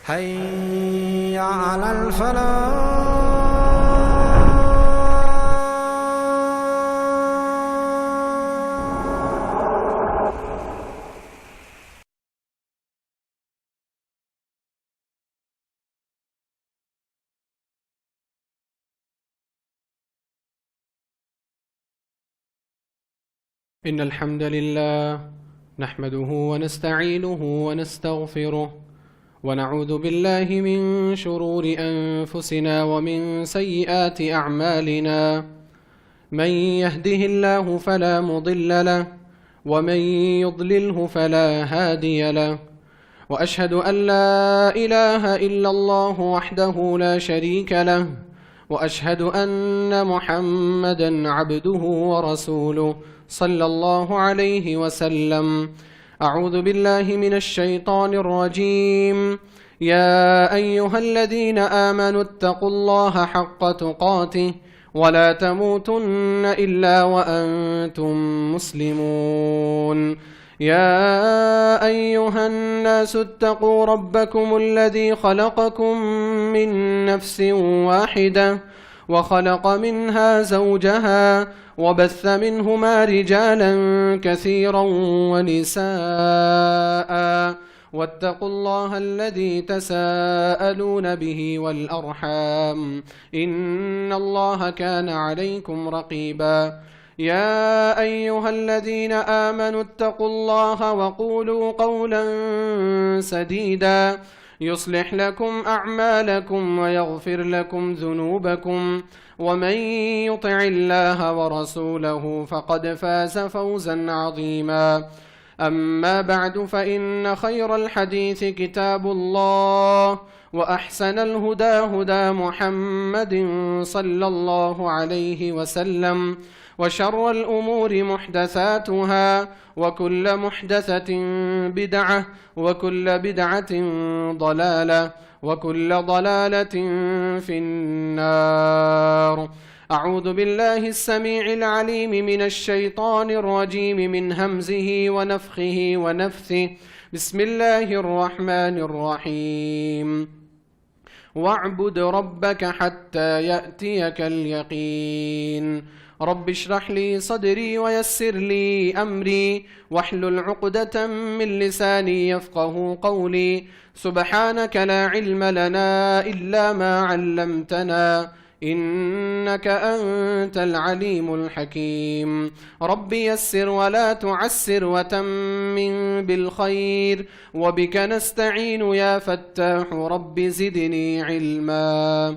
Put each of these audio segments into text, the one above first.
حي على الفلاح. إن الحمد لله نحمده ونستعينه ونستغفره ونعوذ بالله من شرور أنفسنا ومن سيئات أعمالنا. من يهده الله فلا مضل له ومن يضلله فلا هادي له، وأشهد أن لا إله إلا الله وحده لا شريك له، وأشهد أن محمدا عبده ورسوله صلى الله عليه وسلم. أعوذ بالله من الشيطان الرجيم. يا أيها الذين آمنوا اتقوا الله حق تقاته ولا تموتن إلا وأنتم مسلمون. يا أيها الناس اتقوا ربكم الذي خلقكم من نفس واحدة وخلق منها زوجها وبث منهما رجالا كثيرا ونساء، واتقوا الله الذي تساءلون به والأرحام إن الله كان عليكم رقيبا. يا أيها الذين آمنوا اتقوا الله وقولوا قولا سديدا يصلح لكم أعمالكم ويغفر لكم ذنوبكم، ومن يطع الله ورسوله فقد فاز فوزا عظيما. أما بعد، فإن خير الحديث كتاب الله، وأحسن الهدى هدى محمد صلى الله عليه وسلم، وشر الأمور محدثاتها، وكل محدثة بدعة، وكل بدعة ضلالة، وكل ضلالة في النار. أعوذ بالله السميع العليم من الشيطان الرجيم من همزه ونفخه ونفثه. بسم الله الرحمن الرحيم. واعبد ربك حتى يأتيك اليقين. رب اشرح لي صدري ويسر لي أمري واحلل عقدة من لساني يفقه قولي. سبحانك لا علم لنا إلا ما علمتنا إنك أنت العليم الحكيم. رب يسر ولا تعسر وتمم بالخير، وبك نستعين يا فتاح رب زدني علما.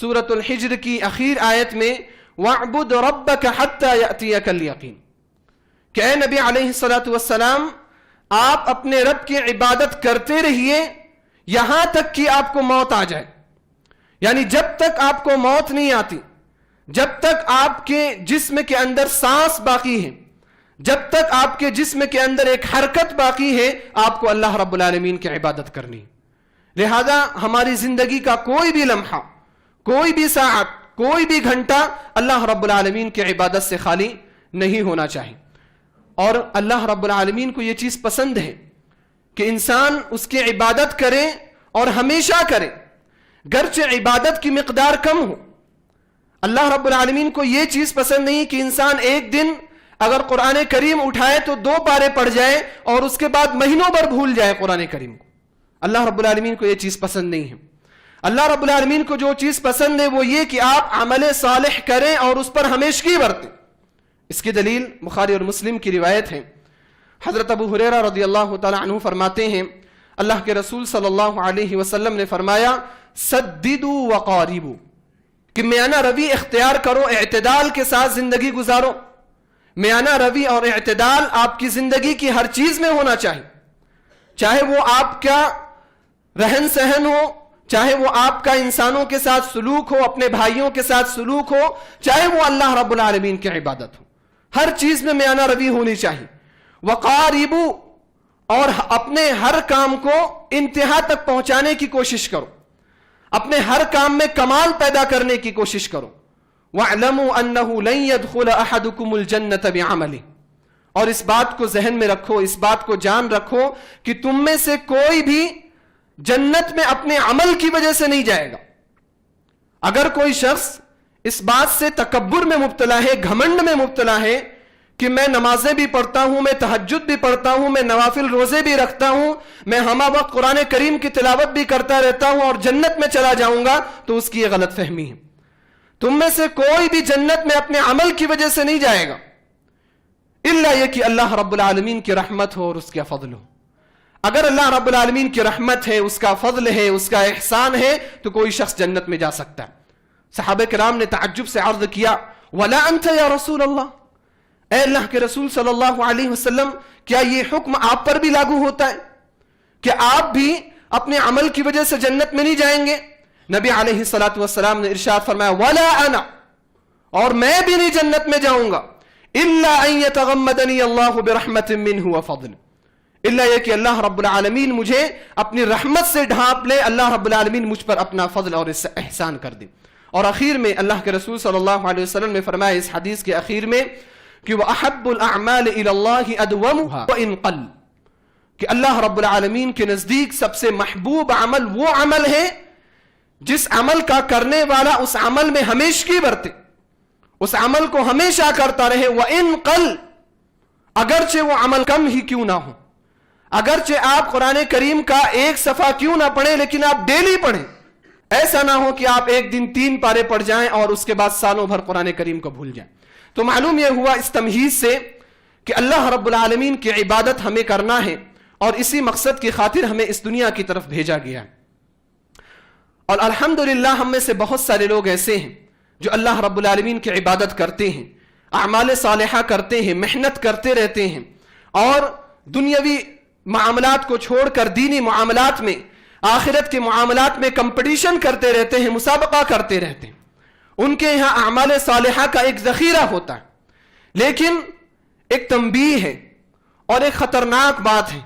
سورۃ الحجر کی اخیر آیت میں وَاعْبُدْ رَبَّكَ حَتَّى يَأْتِيَكَ الْيَقِينُ کہ اے نبی علیہ الصلوۃ والسلام آپ اپنے رب کی عبادت کرتے رہیے یہاں تک کہ آپ کو موت آ جائے. یعنی جب تک آپ کو موت نہیں آتی، جب تک آپ کے جسم کے اندر سانس باقی ہے، جب تک آپ کے جسم کے اندر ایک حرکت باقی ہے، آپ کو اللہ رب العالمین کی عبادت کرنی. لہذا ہماری زندگی کا کوئی بھی لمحہ، کوئی بھی ساعت، کوئی بھی گھنٹہ اللہ رب العالمین کی عبادت سے خالی نہیں ہونا چاہیے. اور اللہ رب العالمین کو یہ چیز پسند ہے کہ انسان اس کی عبادت کرے اور ہمیشہ کرے، گرچہ عبادت کی مقدار کم ہو. اللہ رب العالمین کو یہ چیز پسند نہیں کہ انسان ایک دن اگر قرآن کریم اٹھائے تو 2 پارے پڑھ جائے اور اس کے بعد مہینوں بھر بھول جائے قرآن کریم کو. اللہ رب العالمین کو یہ چیز پسند نہیں ہے. اللہ رب العالمین کو جو چیز پسند ہے وہ یہ کہ آپ عمل صالح کریں اور اس پر ہمیشگی برتیں. اس کی دلیل بخاری اور مسلم کی روایت ہے. حضرت ابو ہریرہ رضی اللہ تعالی عنہ فرماتے ہیں اللہ کے رسول صلی اللہ علیہ وسلم نے فرمایا سددوا وقاربوا کہ میانہ روی اختیار کرو، اعتدال کے ساتھ زندگی گزارو. میانہ روی اور اعتدال آپ کی زندگی کی ہر چیز میں ہونا چاہیے، چاہے وہ آپ کا رہن سہن ہو، چاہے وہ آپ کا انسانوں کے ساتھ سلوک ہو، اپنے بھائیوں کے ساتھ سلوک ہو، چاہے وہ اللہ رب العالمین کی عبادت ہو. ہر چیز میں میانہ روی ہونی چاہیے. وقاربوا اور اپنے ہر کام کو انتہا تک پہنچانے کی کوشش کرو، اپنے ہر کام میں کمال پیدا کرنے کی کوشش کرو. وَاعْلَمُوا أَنَّهُ لَن يَدْخُلَ أَحَدُكُمُ الْجَنَّةَ بِعَمَلِهِ اور اس بات کو ذہن میں رکھو، اس بات کو جان رکھو کہ تم میں سے کوئی بھی جنت میں اپنے عمل کی وجہ سے نہیں جائے گا. اگر کوئی شخص اس بات سے تکبر میں مبتلا ہے، گھمنڈ میں مبتلا ہے کہ میں نمازیں بھی پڑھتا ہوں، میں تہجد بھی پڑھتا ہوں، میں نوافل روزے بھی رکھتا ہوں، میں ہمہ وقت قرآن کریم کی تلاوت بھی کرتا رہتا ہوں اور جنت میں چلا جاؤں گا، تو اس کی یہ غلط فہمی ہے. تم میں سے کوئی بھی جنت میں اپنے عمل کی وجہ سے نہیں جائے گا الا یہ کہ اللہ رب العالمین کی رحمت ہو اور اس کا فضل ہو. اگر اللہ رب العالمین کی رحمت ہے، اس کا فضل ہے، اس کا احسان ہے تو کوئی شخص جنت میں جا سکتا ہے. صحابہ کرام نے تعجب سے عرض کیا ولا انت یا رسول اللہ، اے اللہ کے رسول صلی اللہ علیہ وسلم کیا یہ حکم آپ پر بھی لاگو ہوتا ہے کہ آپ بھی اپنے عمل کی وجہ سے جنت میں نہیں جائیں گے؟ نبی علیہ الصلوۃ والسلام نے ارشاد فرمایا ولا انا اور میں بھی نہیں جنت میں جاؤں گا الا ان يتغمدني الله برحمت منه وفضل الا یہ کہ اللہ رب العالمین مجھے اپنی رحمت سے ڈھانپ لے، اللہ رب العالمین مجھ پر اپنا فضل اور احسان کر دے. اور اخیر میں اللہ کے رسول صلی اللہ علیہ وسلم نے فرمایا اس حدیث کے اخیر میں کہ وَأَحَبُّ الْأَعْمَالِ إِلَى اللَّهِ أَدْوَمُهَا وَإِنْ قَلَّ کہ اللہ رب العالمین کے نزدیک سب سے محبوب عمل وہ عمل ہے جس عمل کا کرنے والا اس عمل میں ہمیشگی برتے، اس عمل کو ہمیشہ کرتا رہے. وَإِنْ قَلَّ اگرچہ وہ عمل کم ہی کیوں نہ ہو، اگرچہ آپ قرآن کریم کا 1 صفحہ کیوں نہ پڑھیں لیکن آپ ڈیلی پڑھیں. ایسا نہ ہو کہ آپ ایک دن 3 پارے پڑھ جائیں اور اس کے بعد سالوں بھر قرآن کریم کو بھول جائیں. تو معلوم یہ ہوا اس تمہید سے کہ اللہ رب العالمین کی عبادت ہمیں کرنا ہے اور اسی مقصد کی خاطر ہمیں اس دنیا کی طرف بھیجا گیا ہے. اور الحمدللہ ہم میں سے بہت سارے لوگ ایسے ہیں جو اللہ رب العالمین کی عبادت کرتے ہیں، اعمال صالحہ کرتے ہیں، محنت کرتے رہتے ہیں اور دنیاوی معاملات کو چھوڑ کر دینی معاملات میں، آخرت کے معاملات میں کمپٹیشن کرتے رہتے ہیں، مسابقہ کرتے رہتے ہیں. ان کے یہاں اعمال صالحہ کا ایک ذخیرہ ہوتا ہے. لیکن ایک تنبیہ ہے اور ایک خطرناک بات ہے،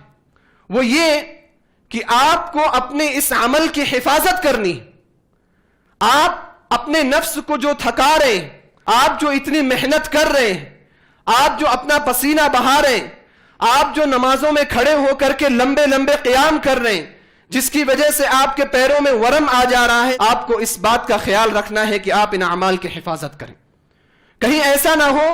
وہ یہ کہ آپ کو اپنے اس عمل کی حفاظت کرنی ہے. آپ اپنے نفس کو جو تھکا رہے ہیں، آپ جو اتنی محنت کر رہے ہیں، آپ جو اپنا پسینہ بہا رہے ہیں، آپ جو نمازوں میں کھڑے ہو کر کے لمبے لمبے قیام کر رہے ہیں جس کی وجہ سے آپ کے پیروں میں ورم آ جا رہا ہے، آپ کو اس بات کا خیال رکھنا ہے کہ آپ ان اعمال کی حفاظت کریں. کہیں ایسا نہ ہو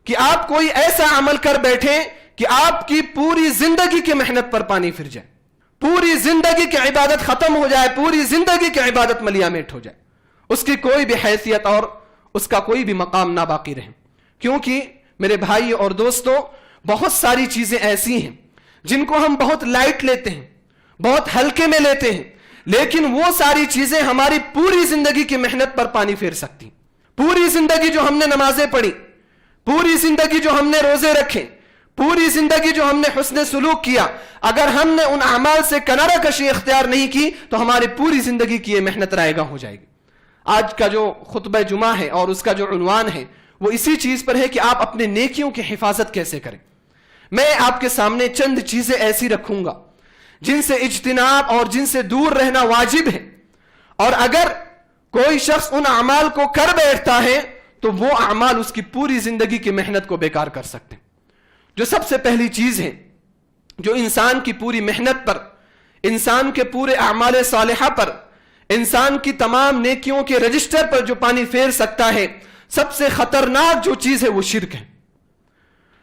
کہ آپ کوئی ایسا عمل کر بیٹھیں کہ آپ کی پوری زندگی کی محنت پر پانی پھر جائے، پوری زندگی کی عبادت ختم ہو جائے، پوری زندگی کی عبادت ملیا میٹ ہو جائے، اس کی کوئی بھی حیثیت اور اس کا کوئی بھی مقام نہ باقی رہے. کیونکہ میرے بھائی اور دوستوں، بہت ساری چیزیں ایسی ہیں جن کو ہم بہت لائٹ لیتے ہیں، بہت ہلکے میں لیتے ہیں، لیکن وہ ساری چیزیں ہماری پوری زندگی کی محنت پر پانی پھیر سکتی. پوری زندگی جو ہم نے نمازیں پڑھی، پوری زندگی جو ہم نے روزے رکھے، پوری زندگی جو ہم نے حسن سلوک کیا، اگر ہم نے ان اعمال سے کنارہ کشی اختیار نہیں کی تو ہماری پوری زندگی کی یہ محنت رائے گاں ہو جائے گی. آج کا جو خطبہ جمعہ ہے اور اس کا جو عنوان ہے وہ اسی چیز پر ہے کہ آپ اپنے نیکیوں کی حفاظت کیسے کریں. میں آپ کے سامنے چند چیزیں ایسی رکھوں گا جن سے اجتناب اور جن سے دور رہنا واجب ہے، اور اگر کوئی شخص ان اعمال کو کر بیٹھتا ہے تو وہ اعمال اس کی پوری زندگی کی محنت کو بیکار کر سکتے ہیں. جو سب سے پہلی چیز ہے جو انسان کی پوری محنت پر، انسان کے پورے اعمال صالحہ پر، انسان کی تمام نیکیوں کے رجسٹر پر جو پانی پھیر سکتا ہے، سب سے خطرناک جو چیز ہے وہ شرک ہے.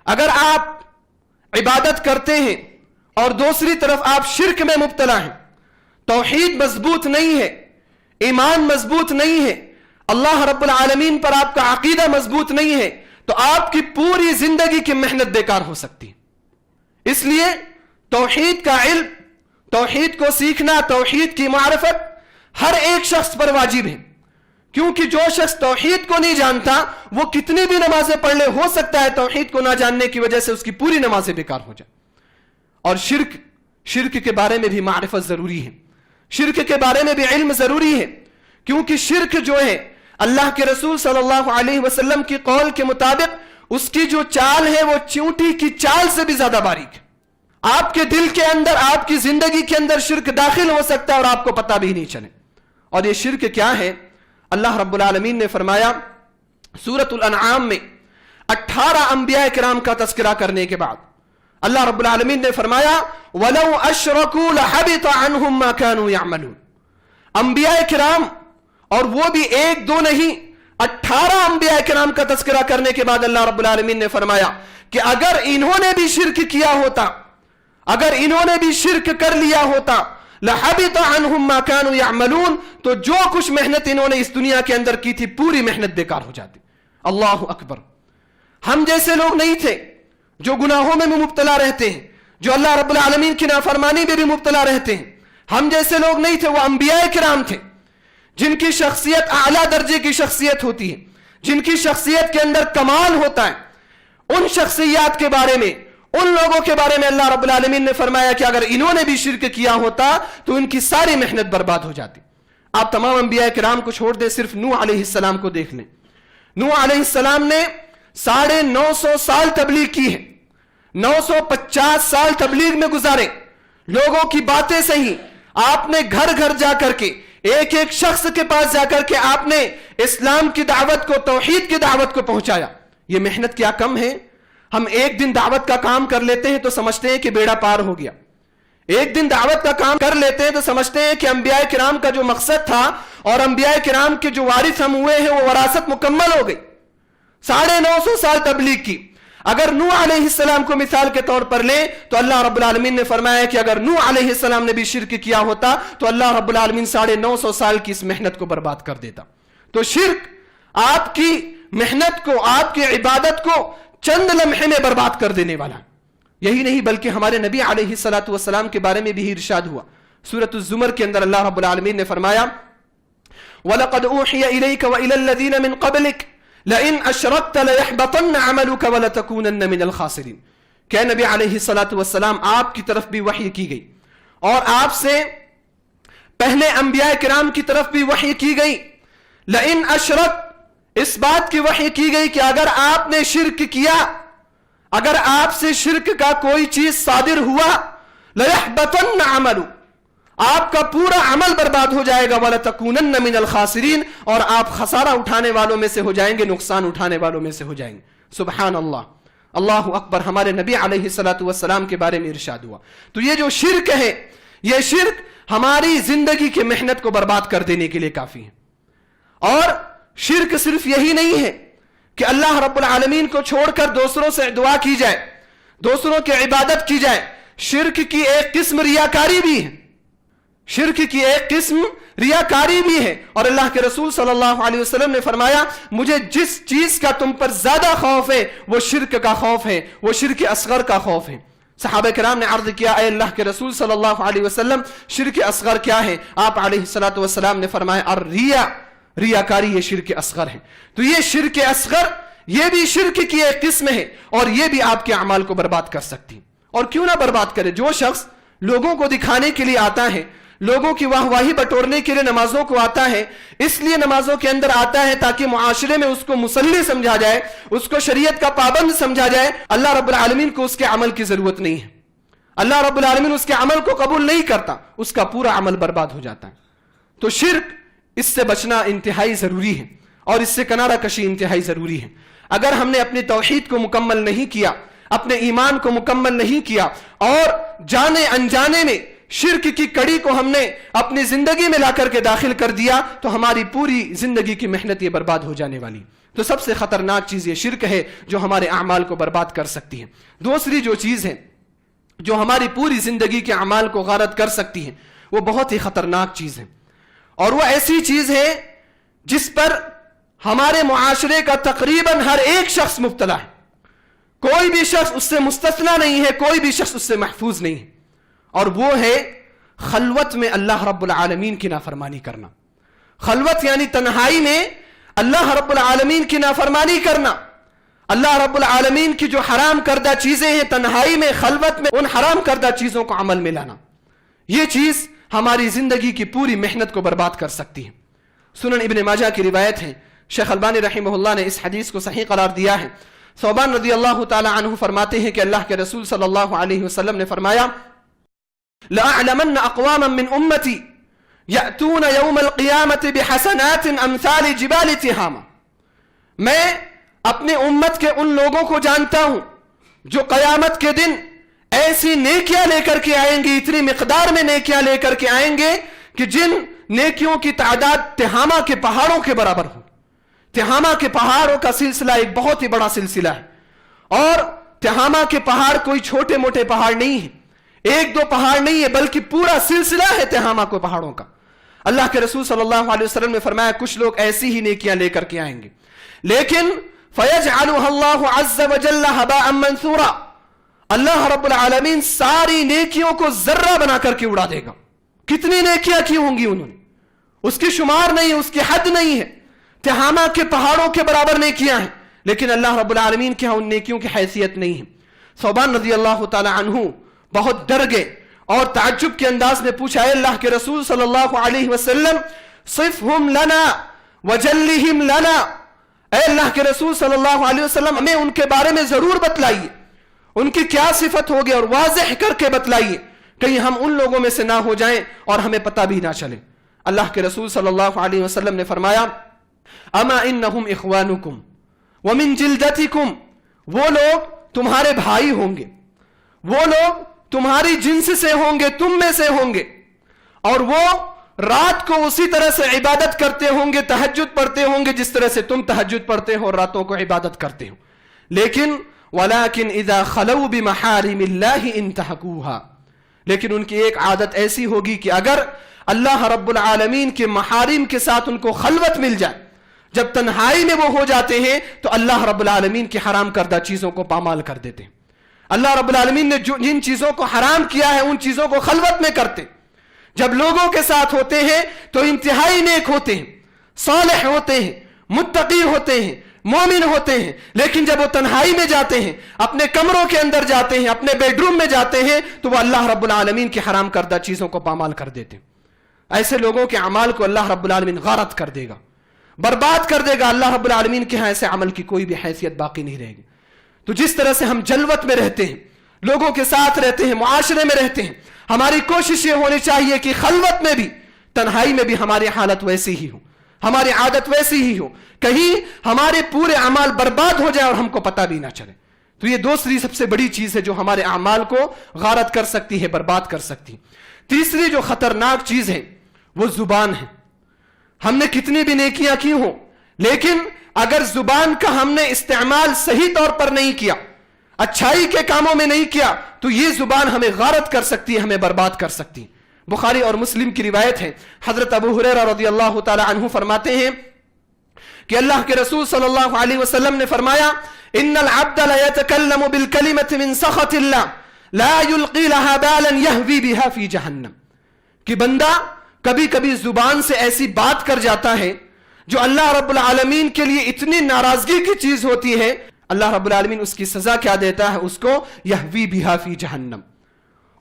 اگر آپ عبادت کرتے ہیں اور دوسری طرف آپ شرک میں مبتلا ہیں، توحید مضبوط نہیں ہے، ایمان مضبوط نہیں ہے، اللہ رب العالمین پر آپ کا عقیدہ مضبوط نہیں ہے، تو آپ کی پوری زندگی کی محنت بیکار ہو سکتی ہے. اس لیے توحید کا علم، توحید کو سیکھنا، توحید کی معرفت ہر ایک شخص پر واجب ہے. کیونکہ جو شخص توحید کو نہیں جانتا وہ کتنی بھی نمازیں پڑھ لے، ہو سکتا ہے توحید کو نہ جاننے کی وجہ سے اس کی پوری نمازیں بیکار ہو جائیں. اور شرک کے بارے میں بھی معرفت ضروری ہے، شرک کے بارے میں بھی علم ضروری ہے. کیونکہ شرک جو ہے اللہ کے رسول صلی اللہ علیہ وسلم کی قول کے مطابق اس کی جو چال ہے وہ چونٹی کی چال سے بھی زیادہ باریک ہے. آپ کے دل کے اندر، آپ کی زندگی کے اندر شرک داخل ہو سکتا ہے اور آپ کو پتہ بھی نہیں چلے. اور یہ شرک کیا ہے؟ اللہ رب العالمین نے فرمایا سورۃ الانعام میں 18 انبیاء کرام کا تذکرہ کرنے کے بعد اللہ رب العالمین نے فرمایا وَلَوْ أَشْرَكُوا لَحَبِطَ عَنْهُمْ مَا كَانُوا يَعْمَلُونَ. انبیاء کرام، اور وہ بھی ایک دو نہیں، 18 انبیاء کرام کا تذکرہ کرنے کے بعد اللہ رب العالمین نے فرمایا کہ اگر انہوں نے بھی شرک کیا ہوتا، اگر انہوں نے بھی شرک کر لیا ہوتا، لَحَبِطَ عَنْهُمْ مَا كَانُوا يَعْمَلُونَ، تو جو کچھ محنت انہوں نے اس دنیا کے اندر کی تھی پوری محنت بیکار ہو جاتی. اللہ اکبر. ہم جیسے لوگ نہیں تھے جو گناہوں میں مبتلا رہتے ہیں، جو اللہ رب العالمین کی نافرمانی میں بھی مبتلا رہتے ہیں. ہم جیسے لوگ نہیں تھے، وہ انبیاء کرام تھے جن کی شخصیت اعلیٰ درجے کی شخصیت ہوتی ہے، جن کی شخصیت کے اندر کمال ہوتا ہے. ان شخصیات کے بارے میں، ان لوگوں کے بارے میں اللہ رب العالمین نے فرمایا کہ اگر انہوں نے بھی شرک کیا ہوتا تو ان کی ساری محنت برباد ہو جاتی. آپ تمام انبیاء کرام کو چھوڑ دیں، صرف نوح علیہ السلام کو دیکھ لیں. نوح علیہ السلام نے 950 سال تبلیغ کی ہے، 950 سال تبلیغ میں گزارے، لوگوں کی باتیں سہی. آپ نے گھر گھر جا کر کے، ایک ایک شخص کے پاس جا کر کے آپ نے اسلام کی دعوت کو، توحید کی دعوت کو پہنچایا. یہ محنت کیا کم ہے؟ ہم ایک دن دعوت کا کام کر لیتے ہیں تو سمجھتے ہیں کہ بیڑا پار ہو گیا. ایک دن دعوت کا کام کر لیتے ہیں تو سمجھتے ہیں کہ انبیاء کرام کا جو مقصد تھا اور انبیاء کرام کے جو وارث ہم ہوئے ہیں وہ وراثت مکمل ہو گئی. 950 سال تبلیغ کی. اگر نوح علیہ السلام کو مثال کے طور پر لیں تو اللہ رب العالمین نے فرمایا کہ اگر نوح علیہ السلام نے بھی شرک کیا ہوتا تو اللہ رب العالمین 950 سال کی اس محنت کو برباد کر دیتا. تو شرک آپ کی محنت کو، آپ کی عبادت کو چند لمحے میں برباد کر دینے والا. یہی نہیں بلکہ ہمارے نبی علیہ الصلوۃ والسلام کے بارے میں بھی ارشاد ہوا. سورۃ الزمر کے اندر اللہ رب العالمین نے فرمایا وَلَقَدْ أُوحِيَ إِلَيْكَ وَإِلَى الَّذِينَ مِنْ قَبْلِكَ لَإِنْ أَشْرَكْتَ لَيَحْبَطَنَّ عَمَلُكَ وَلَتَكُونَنَّ مِنَ الْخَاسِرِينَ. کہ نبی علیہ الصلوۃ والسلام آپ کی طرف بھی وحی کی گئی اور آپ سے پہلے انبیاء کرام کی طرف بھی وحی کی گئی. لَإِنْ أَشْرَكْتَ، اس بات کی وحی کی گئی کہ اگر آپ نے شرک کیا، اگر آپ سے شرک کا کوئی چیز صادر ہوا، لَيَحْبَطَنَّ عَمَلُ، آپ کا پورا عمل برباد ہو جائے گا، وَلَتَكُونَنَّ مِنَ الْخَاسِرِينَ، اور آپ خسارہ اٹھانے والوں میں سے ہو جائیں گے، نقصان اٹھانے والوں میں سے ہو جائیں گے. سبحان اللہ، اللہ اکبر. ہمارے نبی علیہ الصلوۃ والسلام کے بارے میں ارشاد ہوا. تو یہ جو شرک ہے، یہ شرک ہماری زندگی کی محنت کو برباد کر دینے کے لیے کافی ہے. اور شرک صرف یہی نہیں ہے کہ اللہ رب العالمین کو چھوڑ کر دوسروں سے دعا کی جائے، دوسروں کی عبادت کی جائے. شرک کی ایک قسم ریاکاری بھی ہے، شرک کی ایک قسم ریاکاری بھی ہے. اور اللہ کے رسول صلی اللہ علیہ وسلم نے فرمایا مجھے جس چیز کا تم پر زیادہ خوف ہے وہ شرک کا خوف ہے، وہ شرک اصغر کا خوف ہے. صحابہ کرام نے عرض کیا اے اللہ کے رسول صلی اللہ علیہ وسلم شرک اصغر کیا ہے؟ آپ علیہ الصلوۃ والسلام نے فرمایا الریا، ریاکاری یہ شرک اصغر ہے۔ تو یہ شرک اصغر یہ بھی شرک کی ایک قسم ہے اور یہ بھی آپ کے اعمال کو برباد کر سکتی۔ اور کیوں نہ برباد کرے؟ جو شخص لوگوں کو دکھانے کے لیے آتا ہے، لوگوں کی واہ واہی بٹورنے کے لیے نمازوں کو آتا ہے، اس لیے نمازوں کے اندر آتا ہے تاکہ معاشرے میں اس کو مصلی سمجھا جائے، اس کو شریعت کا پابند سمجھا جائے، اللہ رب العالمین کو اس کے عمل کی ضرورت نہیں ہے، اللہ رب العالمین اس کے عمل کو قبول نہیں کرتا، اس کا پورا عمل برباد ہو جاتا ہے۔ تو شرک اس سے بچنا انتہائی ضروری ہے اور اس سے کنارہ کشی انتہائی ضروری ہے۔ اگر ہم نے اپنی توحید کو مکمل نہیں کیا، اپنے ایمان کو مکمل نہیں کیا اور جانے انجانے میں شرک کی کڑی کو ہم نے اپنی زندگی میں لا کر کے داخل کر دیا تو ہماری پوری زندگی کی محنت یہ برباد ہو جانے والی۔ تو سب سے خطرناک چیز یہ شرک ہے جو ہمارے اعمال کو برباد کر سکتی ہے۔ دوسری جو چیز ہے جو ہماری پوری زندگی کے اعمال کو غارت کر سکتی ہے وہ بہت ہی خطرناک چیز ہے، اور وہ ایسی چیز ہے جس پر ہمارے معاشرے کا تقریباً ہر ایک شخص مبتلا ہے، کوئی بھی شخص اس سے مستثنا نہیں ہے، کوئی بھی شخص اس سے محفوظ نہیں ہے، اور وہ ہے خلوت میں اللہ رب العالمین کی نافرمانی کرنا۔ خلوت یعنی تنہائی میں اللہ رب العالمین کی نافرمانی کرنا، اللہ رب العالمین کی جو حرام کردہ چیزیں ہیں تنہائی میں خلوت میں ان حرام کردہ چیزوں کو عمل میں لانا، یہ چیز ہماری زندگی کی پوری محنت کو برباد کر سکتی ہے۔ سنن ابن ماجہ کی روایت ہے، شیخ البانی رحمہ اللہ نے اس حدیث کو صحیح قرار دیا ہے۔ ثوبان رضی اللہ تعالی عنہ فرماتے ہیں کہ اللہ کے رسول صلی اللہ علیہ وسلم نے فرمایا لَأَعْلَمَنَّ أَقْوَامًا مِّنْ أُمَّتِي يَأْتُونَ يَوْمَ الْقِيَامَةِ بِحَسَنَاتٍ أَمْثَالِ جِبَالِ تِهَامَةٍ، میں اپنے امت کے ان لوگوں کو جانتا ہوں جو قیامت کے دن ایسی نیکیاں لے کر کے آئیں گے، اتنی مقدار میں نیکیاں لے کر کے آئیں گے کہ جن نیکیوں کی تعداد تہامہ کے پہاڑوں کے برابر ہو۔ تہامہ کے پہاڑوں کا سلسلہ ایک بہت ہی بڑا سلسلہ ہے، اور تہامہ کے پہاڑ کوئی چھوٹے موٹے پہاڑ نہیں ہیں، ایک دو پہاڑ نہیں ہے بلکہ پورا سلسلہ ہے تہامہ کے پہاڑوں کا۔ اللہ کے رسول صلی اللہ علیہ وسلم نے فرمایا کچھ لوگ ایسی ہی نیکیاں لے کر کے آئیں گے لیکن فَيَجْعَلُهَا اللَّهُ عَزَّ وَجَلَّ هَبَاءً مَنْثُورًا، اللہ رب العالمین ساری نیکیوں کو ذرہ بنا کر کے اڑا دے گا۔ کتنی نیکیاں کی ہوں گی انہوں نے، اس کی شمار نہیں، اس کی حد نہیں ہے، تہامہ کے پہاڑوں کے برابر نیکیاں ہیں، لیکن اللہ رب العالمین کے ہاں ان نیکیوں کی حیثیت نہیں ہے۔ ثوبان رضی اللہ تعالی عنہ بہت ڈر گئے اور تعجب کے انداز میں پوچھا اے اللہ کے رسول صلی اللہ علیہ وسلم صفہم لنا وجلہم لنا، اے اللہ کے رسول صلی اللہ علیہ وسلم ہمیں ان کے بارے میں ضرور بتلائیے، ان کی کیا صفت ہوگی اور واضح کر کے بتلائیے، کہیں ہم ان لوگوں میں سے نہ ہو جائیں اور ہمیں پتہ بھی نہ چلے۔ اللہ کے رسول صلی اللہ علیہ وسلم نے فرمایا اما انہم اخوانکم ومن جلدتکم، وہ لوگ تمہارے بھائی ہوں گے، وہ لوگ تمہاری جنس سے ہوں گے، تم میں سے ہوں گے، اور وہ رات کو اسی طرح سے عبادت کرتے ہوں گے، تہجد پڑھتے ہوں گے جس طرح سے تم تہجد پڑھتے ہو اور راتوں کو عبادت کرتے ہو، لیکن وَلَكِنْ إِذَا خَلَوْا بِمَحَارِمِ اللَّهِ انْتَهَكُوهَا، لیکن ان کی ایک عادت ایسی ہوگی کہ اگر اللہ رب العالمین کے محارم کے ساتھ ان کو خلوت مل جائے، جب تنہائی میں وہ ہو جاتے ہیں تو اللہ رب العالمین کی حرام کردہ چیزوں کو پامال کر دیتے ہیں۔ اللہ رب العالمین نے جن چیزوں کو حرام کیا ہے ان چیزوں کو خلوت میں کرتے، جب لوگوں کے ساتھ ہوتے ہیں تو انتہائی نیک ہوتے ہیں، صالح ہوتے ہیں، متقی ہوتے ہیں، مومن ہوتے ہیں، لیکن جب وہ تنہائی میں جاتے ہیں، اپنے کمروں کے اندر جاتے ہیں، اپنے بیڈ روم میں جاتے ہیں تو وہ اللہ رب العالمین کی حرام کردہ چیزوں کو پامال کر دیتے ہیں۔ ایسے لوگوں کے اعمال کو اللہ رب العالمین غارت کر دے گا، برباد کر دے گا، اللہ رب العالمین کے ہاں ایسے عمل کی کوئی بھی حیثیت باقی نہیں رہے گی۔ تو جس طرح سے ہم جلوت میں رہتے ہیں، لوگوں کے ساتھ رہتے ہیں، معاشرے میں رہتے ہیں، ہماری کوشش یہ ہونی چاہیے کہ خلوت میں بھی، تنہائی میں بھی ہماری حالت ویسی ہی ہو، ہماری عادت ویسی ہی ہو، کہیں ہمارے پورے اعمال برباد ہو جائے اور ہم کو پتہ بھی نہ چلے۔ تو یہ دوسری سب سے بڑی چیز ہے جو ہمارے اعمال کو غارت کر سکتی ہے، برباد کر سکتی ہے۔ تیسری جو خطرناک چیز ہے وہ زبان ہے۔ ہم نے کتنی بھی نیکیاں کی ہوں لیکن اگر زبان کا ہم نے استعمال صحیح طور پر نہیں کیا، اچھائی کے کاموں میں نہیں کیا، تو یہ زبان ہمیں غارت کر سکتی ہے، ہمیں برباد کر سکتی ہے۔ بخاری اور مسلم کی روایت ہے، حضرت ابو ہریرہ رضی اللہ تعالی عنہ فرماتے ہیں کہ اللہ کے رسول صلی اللہ علیہ وسلم نے فرمایا ان العبد لا يتكلم بالكلمة من سخط الله لا یلقی لہا بالا یہوی بہا فی جہنم، کہ بندہ کبھی کبھی زبان سے ایسی بات کر جاتا ہے جو اللہ رب العالمین کے لیے اتنی ناراضگی کی چیز ہوتی ہے، اللہ رب العالمین اس کی سزا کیا دیتا ہے؟ اس کو یہوی بہا فی جہنم،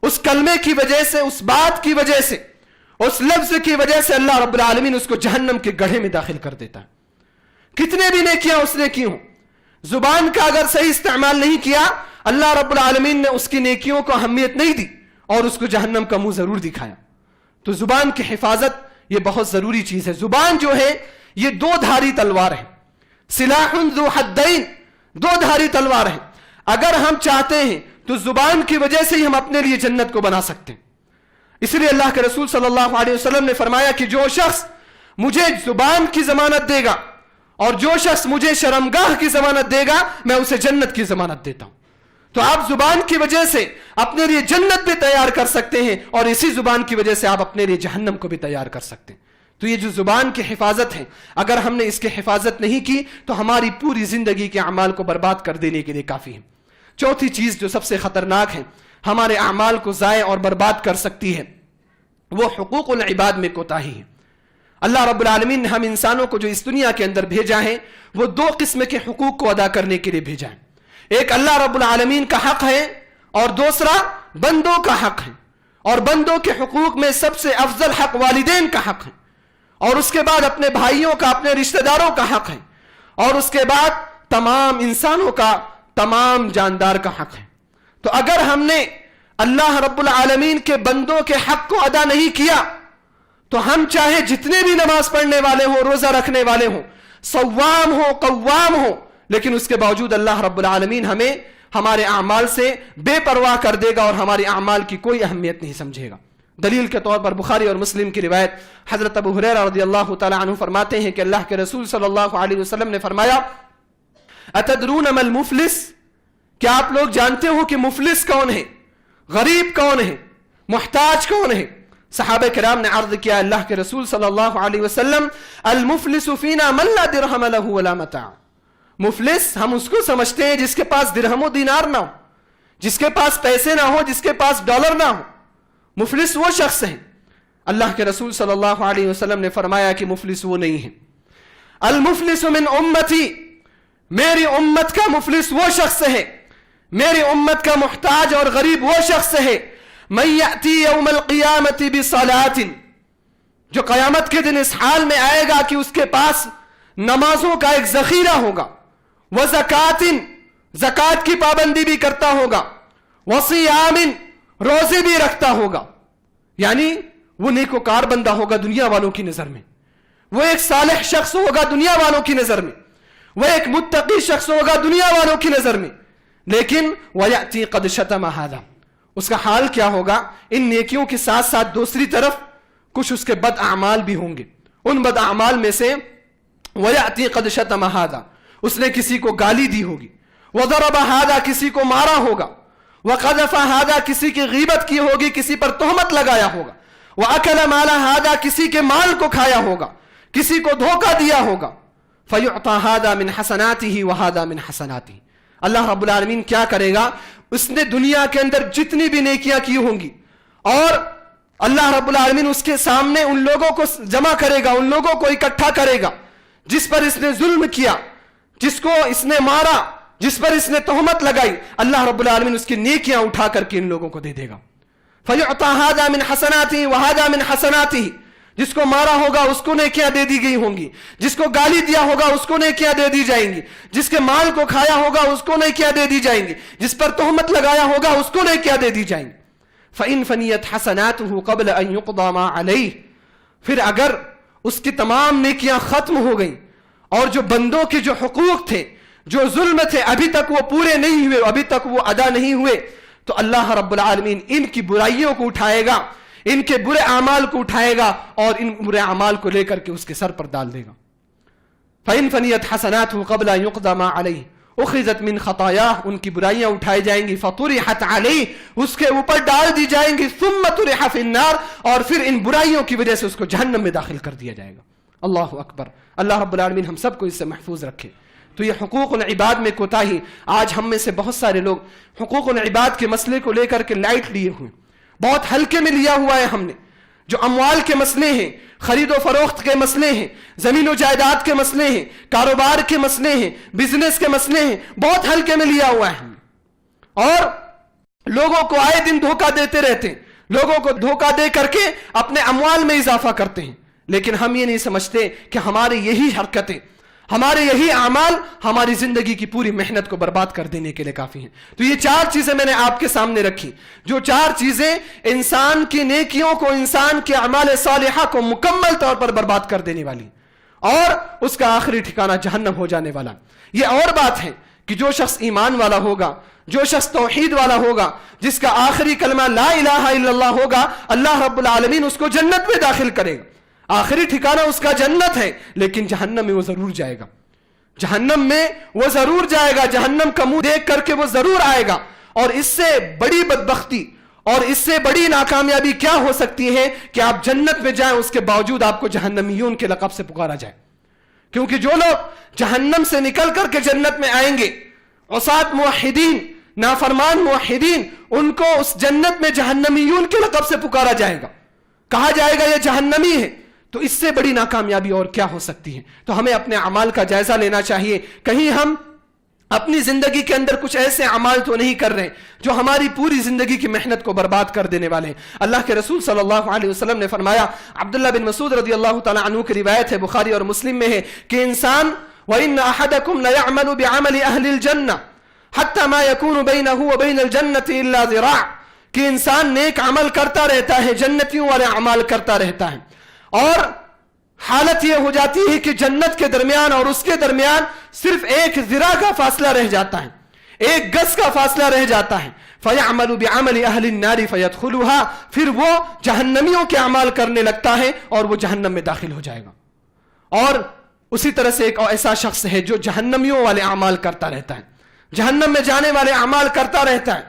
اس کلمے کی وجہ سے، اس بات کی وجہ سے، اس لفظ کی وجہ سے اللہ رب العالمین اس کو جہنم کے گڑھے میں داخل کر دیتا ہے۔ کتنے بھی نیکیاں اس نے کی ہوں، زبان کا اگر صحیح استعمال نہیں کیا، اللہ رب العالمین نے اس کی نیکیوں کو اہمیت نہیں دی اور اس کو جہنم کا منہ ضرور دکھایا۔ تو زبان کی حفاظت یہ بہت ضروری چیز ہے۔ زبان جو ہے یہ دو دھاری تلوار ہے، سلاح ذو حدین، دو دھاری تلوار ہے۔ اگر ہم چاہتے ہیں تو زبان کی وجہ سے ہی ہم اپنے لیے جنت کو بنا سکتے ہیں۔ اس لیے اللہ کے رسول صلی اللہ علیہ وسلم نے فرمایا کہ جو شخص مجھے زبان کی ضمانت دے گا اور جو شخص مجھے شرمگاہ کی ضمانت دے گا، میں اسے جنت کی ضمانت دیتا ہوں۔ تو آپ زبان کی وجہ سے اپنے لیے جنت بھی تیار کر سکتے ہیں اور اسی زبان کی وجہ سے آپ اپنے لیے جہنم کو بھی تیار کر سکتے ہیں۔ تو یہ جو زبان کی حفاظت ہے، اگر ہم نے اس کی حفاظت نہیں کی تو ہماری پوری زندگی کے اعمال کو برباد کر دینے کے لیے کافی ہے۔ چوتھی چیز جو سب سے خطرناک ہے، ہمارے اعمال کو ضائع اور برباد کر سکتی ہے، وہ حقوق العباد میں کوتاہی ہے۔ اللہ رب العالمین نے ہم انسانوں کو جو اس دنیا کے اندر بھیجا ہے وہ دو قسم کے حقوق کو ادا کرنے کے لیے بھیجا ہے۔ ایک اللہ رب العالمین کا حق ہے اور دوسرا بندوں کا حق ہے، اور بندوں کے حقوق میں سب سے افضل حق والدین کا حق ہے، اور اس کے بعد اپنے بھائیوں کا، اپنے رشتہ داروں کا حق ہے، اور اس کے بعد تمام انسانوں کا، تمام جاندار کا حق ہے۔ تو اگر ہم نے اللہ رب العالمین کے بندوں کے حق کو ادا نہیں کیا تو ہم چاہے جتنے بھی نماز پڑھنے والے ہوں، روزہ رکھنے والے ہوں، صوام ہوں، قوام ہوں، لیکن اس کے باوجود اللہ رب العالمین ہمیں ہمارے اعمال سے بے پرواہ کر دے گا اور ہمارے اعمال کی کوئی اہمیت نہیں سمجھے گا۔ دلیل کے طور پر بخاری اور مسلم کی روایت، حضرت ابو ہریرہ رضی اللہ تعالی عنہ فرماتے ہیں کہ اللہ کے رسول صلی اللہ علیہ وسلم نے فرمایا، اتدرون ما المفلس، کیا آپ لوگ جانتے ہو کہ مفلس کون ہے، غریب کون ہے، محتاج کون ہے؟ صحابہ کرام نے عرض کیا، اللہ کے رسول صلی اللہ علیہ وسلم، المفلس فینا من لا درہم لہ ولا متاع، مفلس ہم اس کو سمجھتے ہیں جس کے پاس درہم و دینار نہ ہو، جس کے پاس پیسے نہ ہو، جس کے پاس ڈالر نہ ہو، مفلس وہ شخص ہے۔ اللہ کے رسول صلی اللہ علیہ وسلم نے فرمایا کہ مفلس وہ نہیں ہے۔ المفلس من امتی، میری امت کا مفلس وہ شخص ہے، میری امت کا محتاج اور غریب وہ شخص ہے، من یأتی یوم القیامت بصلاۃ، جو قیامت کے دن اس حال میں آئے گا کہ اس کے پاس نمازوں کا ایک ذخیرہ ہوگا، وزکات، زکات کی پابندی بھی کرتا ہوگا، وصیام، روزے بھی رکھتا ہوگا، یعنی وہ نیکوکار بندہ ہوگا دنیا والوں کی نظر میں، وہ ایک صالح شخص ہوگا دنیا والوں کی نظر میں، وہ ایک متقی شخص ہوگا دنیا والوں کی نظر میں، لیکن وَيَأْتِي قَدْ شَتَمَ هَذَا، اس کا حال کیا ہوگا؟ ان نیکیوں کے ساتھ ساتھ دوسری طرف کچھ اس کے بد اعمال بھی ہوں گے۔ ان بد اعمال میں سے وَيَأْتِي قَدْ شَتَمَ هَذَا، اس نے کسی کو گالی دی ہوگی، وَضَرَبَ هَذَا، کسی کو مارا ہوگا، وَقَذَفَ هَذَا، کسی کی غیبت کی ہوگی، کسی پر تہمت لگایا ہوگا، وَأَكَلَ مَالَ هَذَا، کسی کے مال کو کھایا ہوگا، کسی کو دھوکہ دیا ہوگا، فَيُعْطَى هَذَا مِنْ حَسَنَاتِهِ وَهَذَا مِنْ حَسَنَاتِهِ، اللہ رب العالمین کیا کرے گا؟ اس نے دنیا کے اندر جتنی بھی نیکیاں کی ہوں گی اور اللہ رب العالمین اس کے سامنے ان لوگوں کو جمع کرے گا، ان لوگوں کو اکٹھا کرے گا جس پر اس نے ظلم کیا، جس کو اس نے مارا، جس پر اس نے تہمت لگائی، اللہ رب العالمین اس کی نیکیاں اٹھا کر کے ان لوگوں کو دے دے گا۔ فَيُعْطَى هَذَا مِنْ حَسَنَاتِهِ وَهَذَا مِنْ حَسَنَاتِهِ، جس کو مارا ہوگا اس کو نیکیاں دے دی گئی ہوں گی، جس کو گالی دیا ہوگا اس کو نیکیاں دے دی جائیں گی، جس کے مال کو کھایا ہوگا اس کو نیکیاں دے دی جائیں گی، جس پر تہمت لگایا ہوگا اس کو نیکیاں دے دی جائیں گی۔ فَإِنْ فَنِيَتْ حَسَنَاتُهُ قَبْلَ أَنْ يُقْضَى مَا عَلَيْهِ، پھر اگر اس کی تمام نیکیاں ختم ہو گئیں اور جو بندوں کے جو حقوق تھے، جو ظلم تھے، ابھی تک وہ پورے نہیں ہوئے، ابھی تک وہ ادا نہیں ہوئے، تو اللہ رب العالمین ان کی برائیوں کو اٹھائے گا، ان کے برے اعمال کو اٹھائے گا اور ان برے اعمال کو لے کر کے اس کے سر پر ڈال دے گا۔ فَإِنْ فَنِيَتْ حَسَنَاتُهُ قَبْلَ أَنْ يُقْضَى مَا عَلَيْهِ أُخِذَتْ مِنْ خَطَايَاهُ، ان کی برائیاں اٹھائی جائیں گی، فَطُرِحَتْ عَلَيْهِ، اس کے اوپر ڈال دی جائیں گی، ثُمَّ طُرِحَ فِي النَّارِ، اور پھر ان برائیوں کی وجہ سے اس کو جہنم میں داخل کر دیا جائے گا۔ اللہ اکبر، اللہ رب العالمین ہم سب کو اس سے محفوظ رکھے۔ تو یہ حقوق العباد میں کوتاہی، آج ہم میں سے بہت سارے لوگ حقوق العباد کے مسئلے کو لے کر کے لائٹ لیے ہوئے، بہت ہلکے میں لیا ہوا ہے ہم نے. جو اموال کے مسئلے ہیں، خرید و فروخت کے مسئلے ہیں، زمین و جائیداد کے مسئلے ہیں، کاروبار کے مسئلے ہیں، بزنس کے مسئلے ہیں، بہت ہلکے میں لیا ہوا ہے ہم نے، اور لوگوں کو آئے دن دھوکہ دیتے رہتے ہیں، لوگوں کو دھوکہ دے کر کے اپنے اموال میں اضافہ کرتے ہیں. لیکن ہم یہ نہیں سمجھتے کہ ہماری یہی حرکتیں، ہمارے یہی اعمال ہماری زندگی کی پوری محنت کو برباد کر دینے کے لیے کافی ہیں. تو یہ 4 چیزیں میں نے آپ کے سامنے رکھی، جو 4 چیزیں انسان کی نیکیوں کو، انسان کے اعمال صالحہ کو مکمل طور پر برباد کر دینے والی، اور اس کا آخری ٹھکانہ جہنم ہو جانے والا. یہ اور بات ہے کہ جو شخص ایمان والا ہوگا، جو شخص توحید والا ہوگا، جس کا آخری کلمہ لا الہ الا اللہ ہوگا، اللہ رب العالمین اس کو جنت میں داخل کرے گا. آخری ٹھکانہ اس کا جنت ہے، لیکن جہنم میں وہ ضرور جائے گا، جہنم میں وہ ضرور جائے گا، جہنم کا منہ دیکھ کر کے وہ ضرور آئے گا. اور اس سے بڑی بدبختی اور اس سے بڑی ناکامیابی کیا ہو سکتی ہے کہ آپ جنت میں جائیں، اس کے باوجود آپ کو جہنمیون کے لقب سے پکارا جائے. کیونکہ جو لوگ جہنم سے نکل کر کے جنت میں آئیں گے، عصات موحدین، نافرمان موحدین، ان کو اس جنت میں جہنمیون کے لقب سے پکارا جائے گا، کہا جائے گا یہ جہنمی ہے. تو اس سے بڑی ناکامیابی اور کیا ہو سکتی ہے؟ تو ہمیں اپنے اعمال کا جائزہ لینا چاہیے. کہیں ہم اپنی زندگی کے اندر کچھ ایسے اعمال تو نہیں کر رہے جو ہماری پوری زندگی کی محنت کو برباد کر دینے والے ہیں. اللہ کے رسول صلی اللہ علیہ وسلم نے فرمایا، عبداللہ بن مسعود رضی اللہ تعالیٰ عنہ کی روایت ہے، بخاری اور مسلم میں ہے، کہ انسان وَإِنَّ أَحَدَكُمْ لَيَعْمَلُ بِعَمَلِ أَهْلِ الْجَنَّةِ حَتَّى مَا يَكُونُ بَيْنَهُ وَبَيْنَ الْجَنَّةِ إِلَّا ذِرَاعٌ، کہ انسان نیک عمل کرتا رہتا ہے، جنتیوں والے اعمال کرتا رہتا ہے، اور حالت یہ ہو جاتی ہے کہ جنت کے درمیان اور اس کے درمیان صرف 1 ذراع کا فاصلہ رہ جاتا ہے، 1 گز کا فاصلہ رہ جاتا ہے. فَيَعْمَلُ بِعَمَلِ أَهْلِ النَّارِ فَيَدْخُلُهَا، پھر وہ جہنمیوں کے اعمال کرنے لگتا ہے اور وہ جہنم میں داخل ہو جائے گا. اور اسی طرح سے ایک ایسا شخص ہے جو جہنمیوں والے اعمال کرتا رہتا ہے، جہنم میں جانے والے اعمال کرتا رہتا ہے.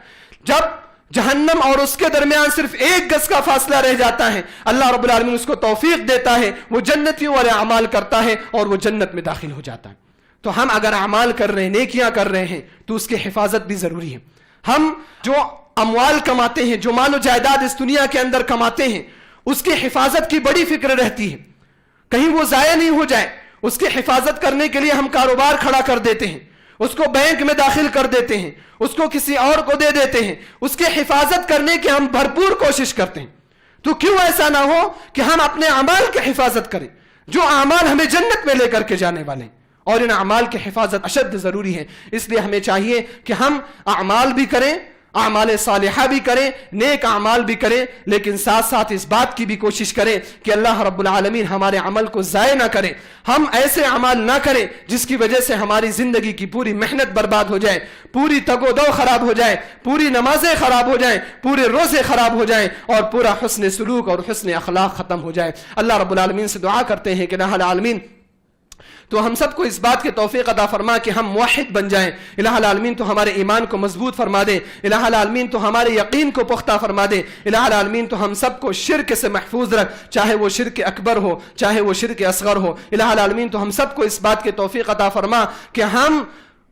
جب جہنم اور اس کے درمیان صرف 1 گز کا فاصلہ رہ جاتا ہے، اللہ رب العالمین اس کو توفیق دیتا ہے، وہ جنتیوں والے اعمال کرتا ہے اور وہ جنت میں داخل ہو جاتا ہے. تو ہم اگر اعمال کر رہے ہیں، نیکیاں کر رہے ہیں، تو اس کی حفاظت بھی ضروری ہے. ہم جو اموال کماتے ہیں، جو مال و جائیداد اس دنیا کے اندر کماتے ہیں، اس کی حفاظت کی بڑی فکر رہتی ہے، کہیں وہ ضائع نہیں ہو جائے. اس کی حفاظت کرنے کے لیے ہم کاروبار کھڑا کر دیتے ہیں، اس کو بینک میں داخل کر دیتے ہیں، اس کو کسی اور کو دے دیتے ہیں، اس کی حفاظت کرنے کی ہم بھرپور کوشش کرتے ہیں. تو کیوں ایسا نہ ہو کہ ہم اپنے اعمال کی حفاظت کریں، جو اعمال ہمیں جنت میں لے کر کے جانے والے ہیں. اور ان اعمال کی حفاظت اشد ضروری ہے. اس لیے ہمیں چاہیے کہ ہم اعمال بھی کریں، اعمال صالحہ بھی کریں، نیک اعمال بھی کریں، لیکن ساتھ ساتھ اس بات کی بھی کوشش کریں کہ اللہ رب العالمین ہمارے عمل کو ضائع نہ کرے. ہم ایسے اعمال نہ کریں جس کی وجہ سے ہماری زندگی کی پوری محنت برباد ہو جائے، پوری تگ و دو خراب ہو جائے، پوری نمازیں خراب ہو جائیں، پورے روزے خراب ہو جائیں، اور پورا حسن سلوک اور حسن اخلاق ختم ہو جائے. اللہ رب العالمین سے دعا کرتے ہیں کہ الہ العالمین تو ہم سب کو اس بات کے توفیق عطا فرما کہ ہم موحد بن جائیں. الہ العالمین تو ہمارے ایمان کو مضبوط فرما دے. الہ العالمین تو ہمارے یقین کو پختہ فرما دے. الہ العالمین تو ہم سب کو شرک سے محفوظ رکھ، چاہے وہ شرک اکبر ہو، چاہے وہ شرک اصغر ہو. الہ العالمین تو ہم سب کو اس بات کے توفیق عطا فرما کہ ہم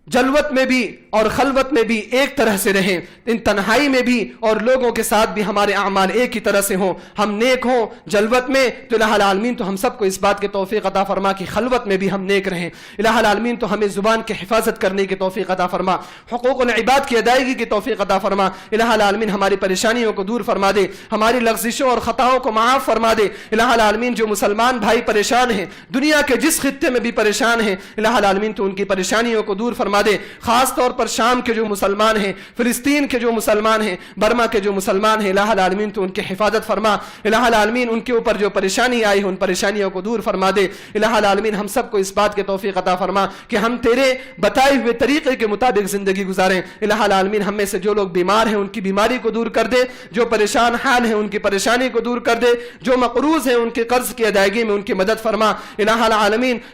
جلوت میں بھی اور خلوت میں بھی ایک طرح سے رہیں، ان تنہائی میں بھی اور لوگوں کے ساتھ بھی ہمارے اعمال ایک ہی طرح سے ہوں. ہم نیک ہوں جلوت میں تو الہ العالمین تو ہم سب کو اس بات کے توفیق عطا فرما کہ خلوت میں بھی ہم نیک رہیں. الہ العالمین تو ہمیں زبان کی حفاظت کرنے کی توفیق عطا فرما، حقوق العباد کی ادائیگی کی توفیق عطا فرما. الہ العالمین ہماری پریشانیوں کو دور فرما دے، ہماری لغزشوں اور خطاؤں کو معاف فرما دے. الہ العالمین جو مسلمان بھائی پریشان ہیں، دنیا کے جس خطے میں بھی پریشان ہیں، الہ العالمین تو ان کی پریشانیوں کو دور فرما دے. خاص طور پر شام کے جو مسلمان ہیں، فلسطین کے جو مسلمان ہیں، برما کے جو مسلمان ہیں، الہ العالمین تو ان کی حفاظت فرما. الہ العالمین ان کے اوپر جو پریشانی آئی ہے ان پریشانیوں کو دور فرما دے. الہ العالمین ہم سب کو اس بات کے توفیق عطا فرما کہ ہم تیرے بتائے ہوئے طریقے کے مطابق زندگی گزاریں. الہ العالمین ہم میں سے جو لوگ بیمار ہیں ان کی بیماری کو دور کر دے، جو پریشان حال ہیں ان کی پریشانی کو دور کر دے، جو مقروض ہیں ان کے قرض کی ادائیگی میں ان کی مدد فرما. الہ العالمین